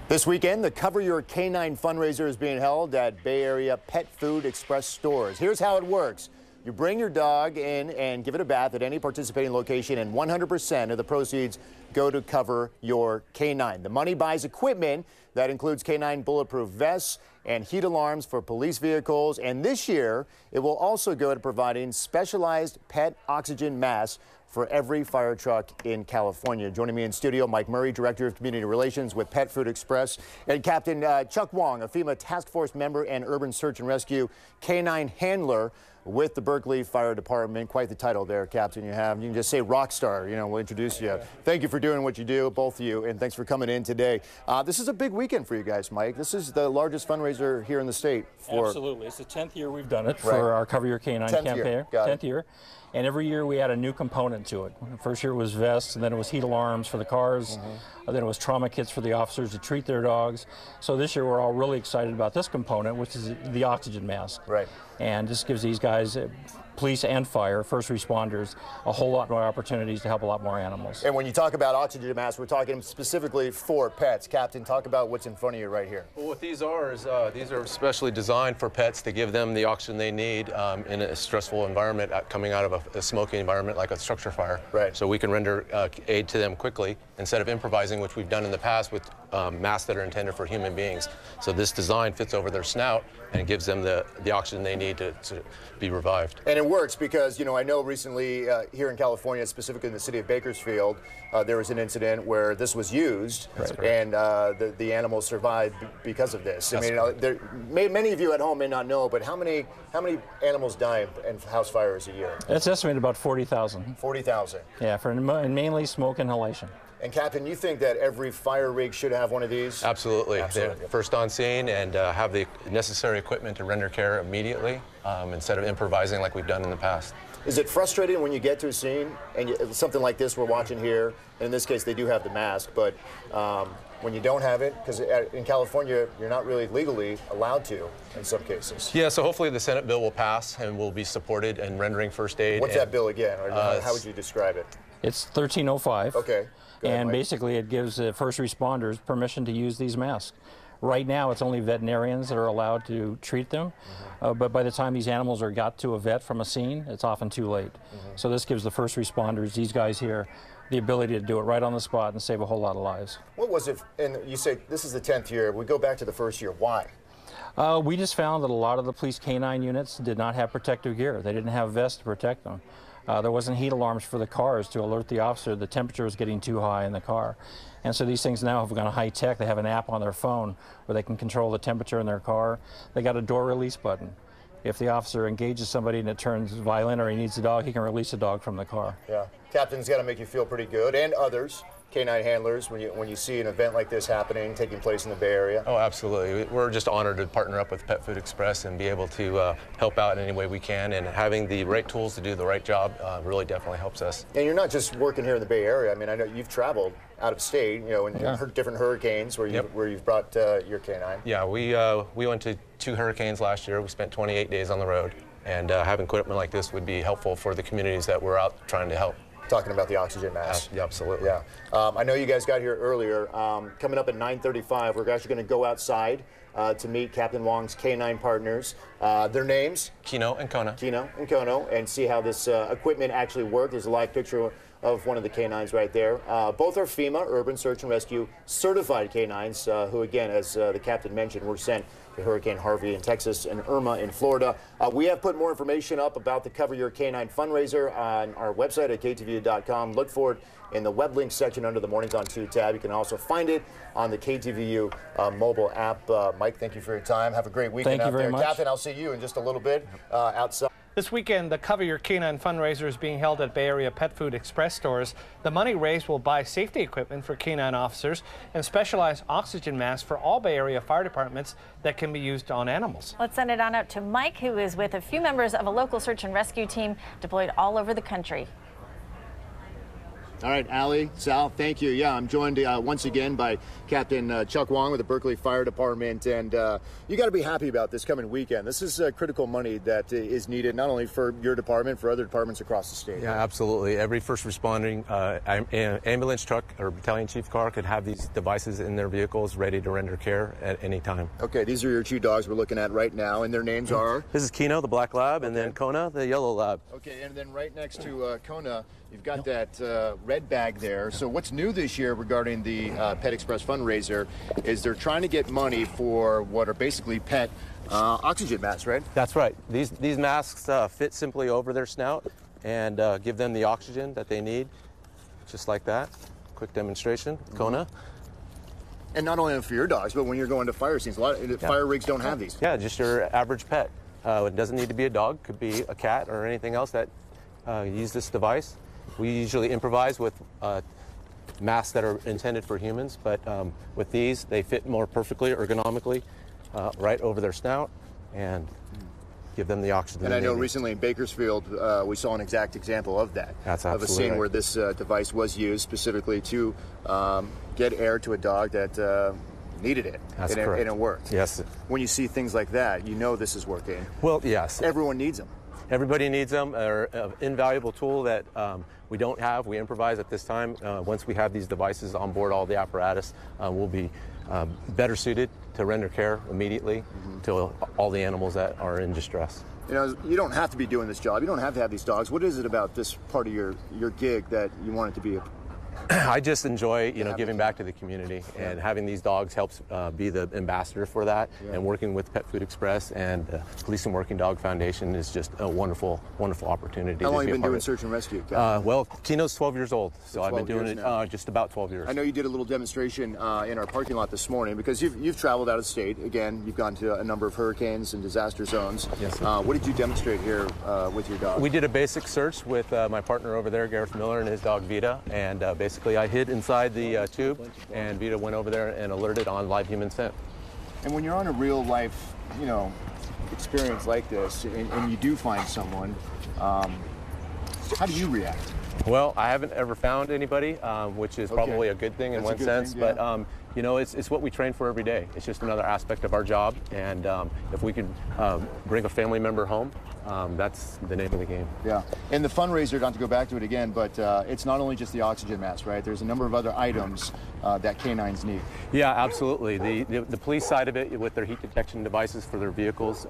This weekend, the Cover Your Canine fundraiser is being held at Bay Area Pet Food Express stores. Here's how it works. You bring your dog in and give it a bath at any participating location, and 100% of the proceeds go to Cover Your Canine. The money buys equipment that includes canine bulletproof vests and heat alarms for police vehicles. And this year, it will also go to providing specialized pet oxygen masks for every fire truck in California. Joining me in studio, Mike Murray, Director of Community Relations with Pet Food Express, and Captain Chuck Wong, a FEMA Task Force member and Urban Search and Rescue canine handler with the Berkeley Fire Department. Quite the title there, Captain, you have. You can just say rock star, you know, we'll introduce you. Thank you for doing what you do, both of you, and thanks for coming in today. This is a big weekend for you guys, Mike. This is the largest fundraiser here in the state. Absolutely. It's the 10th year we've done it for our Cover Your Canine campaign. 10th year. And every year we add a new component to it. The first year was vests, and then it was heat alarms for the cars, then it was trauma kits for the officers to treat their dogs. So this year we're all really excited about this component, which is the oxygen mask. Right. And this gives these guys, police and fire, first responders, a whole lot more opportunities to help a lot more animals. And when you talk about oxygen masks, we're talking specifically for pets. Captain, talk about what's in front of you right here. Well, what these are is these are specially designed for pets to give them the oxygen they need in a stressful environment coming out of a smoky environment like a structure fire. Right. So we can render aid to them quickly instead of improvising, which we've done in the past with masks that are intended for human beings. So this design fits over their snout and gives them the oxygen they need to be revived. And it works because, you know, I know recently here in California, specifically in the city of Bakersfield, there was an incident where this was used, and the animals survived because of this. I mean, many of you at home may not know, but how many animals die in house fires a year? It's estimated about 40,000. 40,000. Yeah, for mainly smoke inhalation. And Captain, you think that every fire rig should have one of these? Absolutely. They're first on scene and have the necessary equipment to render care immediately instead of improvising like we've done in the past. Is it frustrating when you get to a scene and something like this we're watching here, and in this case they do have the mask, but when you don't have it, because in California you're not really legally allowed to in some cases. Yeah, so hopefully the Senate bill will pass and will be supported in rendering first aid. What's that bill again? Or how would you describe it? It's 1305. Okay. And basically it gives first responders permission to use these masks. Right now it's only veterinarians that are allowed to treat them, but by the time these animals are got to a vet from a scene, it's often too late. So this gives the first responders, these guys here, the ability to do it right on the spot and save a whole lot of lives. What was it, and you say this is the 10th year, we go back to the first year, why? We just found that a lot of the police canine units did not have protective gear. They didn't have vests to protect them. There wasn't heat alarms for the cars to alert the officer the temperature was getting too high in the car. And so these things now have gone high tech. They have an app on their phone where they can control the temperature in their car. They got a door release button. If the officer engages somebody and it turns violent or he needs a dog, he can release a dog from the car. Yeah. Captain's got to make you feel pretty good, and others. Canine handlers, when you see an event like this happening, taking place in the Bay Area? Oh, absolutely. We're just honored to partner up with Pet Food Express and be able to help out in any way we can, and having the right tools to do the right job really definitely helps us. And you're not just working here in the Bay Area. I mean, I know you've traveled out of state, you know, in different hurricanes where you've brought your canine. Yeah, we went to 2 hurricanes last year. We spent 28 days on the road, and having equipment like this would be helpful for the communities that we're out trying to help. Talking about the oxygen mask. Yeah, absolutely. Yeah. I know you guys got here earlier. Coming up at 9:35, we're actually going to go outside to meet Captain Wong's canine partners. Their names? Kino and Kona. Kino and Kono, and see how this equipment actually works. There's a live picture of one of the canines right there. Both are FEMA, Urban Search and Rescue, certified canines, who again, as the captain mentioned, were sent to Hurricane Harvey in Texas and Irma in Florida. We have put more information up about the Cover Your Canine fundraiser on our website at KTVU.com. Look for it in the web link section under the Mornings on 2 tab. You can also find it on the KTVU mobile app. Mike, thank you for your time. Have a great weekend out there. Thank you very much. Captain, I'll see you in just a little bit outside. This weekend, the Cover Your Canine fundraiser is being held at Bay Area Pet Food Express stores. The money raised will buy safety equipment for canine officers and specialized oxygen masks for all Bay Area fire departments that can be used on animals. Let's send it on out to Mike, who is with a few members of a local search and rescue team deployed all over the country. All right, Allie, Sal, thank you. Yeah, I'm joined once again by Captain Chuck Wong with the Berkeley Fire Department, and you got to be happy about this coming weekend. This is critical money that is needed not only for your department, for other departments across the state. Yeah, absolutely. Every first responding ambulance truck or battalion chief car could have these devices in their vehicles ready to render care at any time. Okay, these are your two dogs we're looking at right now, and their names are? This is Kino, the black lab, and then Kona, the yellow lab. Okay, and then right next to Kona, you've got that red bag there. So what's new this year regarding the Pet Express fundraiser is they're trying to get money for what are basically pet oxygen masks, right? That's right. These masks fit simply over their snout and give them the oxygen that they need, just like that. Quick demonstration, Kona. And not only for your dogs, but when you're going to fire scenes, a lot of fire rigs don't have these. Yeah, just your average pet. It doesn't need to be a dog, could be a cat or anything else that use this device. We usually improvise with masks that are intended for humans, but with these, they fit more perfectly, ergonomically, right over their snout and give them the oxygen. And I know recently in Bakersfield, we saw an exact example of that. That's of a scene right. where this device was used specifically to get air to a dog that needed it. That's and correct. And it worked. Yes. When you see things like that, you know this is working. Well, yes. Everyone needs them. Everybody needs them. They're an invaluable tool that we don't have. We improvise at this time. Once we have these devices on board all the apparatus, we'll be better suited to render care immediately to all the animals that are in distress. You know, you don't have to be doing this job. You don't have to have these dogs. What is it about this part of your gig that you want it to be? I just enjoy, giving back to the community, and having these dogs helps be the ambassador for that. Yeah. And working with Pet Food Express and Police and Working Dog Foundation is just a wonderful, wonderful opportunity. How long have you been doing search and rescue? Well, Kino's 12 years old, so I've been doing it just about 12 years. I know you did a little demonstration in our parking lot this morning because you've traveled out of state. Again, you've gone to a number of hurricanes and disaster zones. Yes. What did you demonstrate here with your dog? We did a basic search with my partner over there, Gareth Miller, and his dog Vita, and basically I hid inside the tube, and Vita went over there and alerted on live human scent. And when you're on a real life, experience like this, and you do find someone, how do you react? Well, I haven't ever found anybody, which is probably a good thing in one sense, thing, yeah. But it's what we train for every day. It's just another aspect of our job, and if we can bring a family member home, that's the name of the game. Yeah, and the fundraiser, not to go back to it again, but it's not only just the oxygen mask, right? There's a number of other items that canines need. Yeah, absolutely. The police side of it, with their heat detection devices for their vehicles,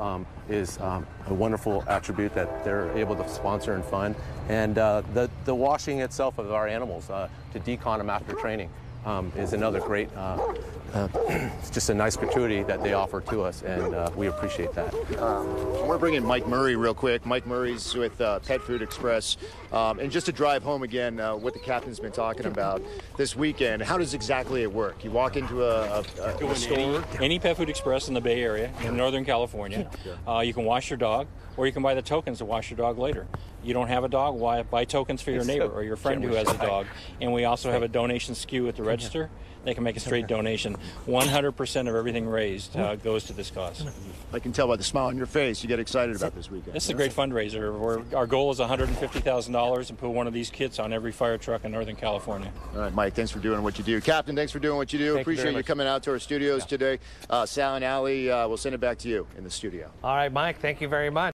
is a wonderful attribute that they're able to sponsor and fund. And the washing itself of our animals to decon them after training is another great, it's just a nice gratuity that they offer to us, and we appreciate that. I want to bring in Mike Murray real quick. Mike Murray's with Pet Food Express. And just to drive home again, what the captain's been talking about this weekend, how does exactly it work? You walk into a store? Any Pet Food Express in the Bay Area, in Northern California. You can wash your dog, or you can buy the tokens to wash your dog later. You don't have a dog, buy tokens for your neighbor or your friend who has a dog. And we also have a donation SKU at the register. They can make a straight donation. 100% of everything raised goes to this cause. I can tell by the smile on your face you get excited about this weekend. This is a great fundraiser. Our goal is $150,000 and put one of these kits on every fire truck in Northern California. All right, Mike, thanks for doing what you do. Captain, thanks for doing what you do. Appreciate you coming out to our studios today. Sal and Allie, we'll send it back to you in the studio. All right, Mike, thank you very much.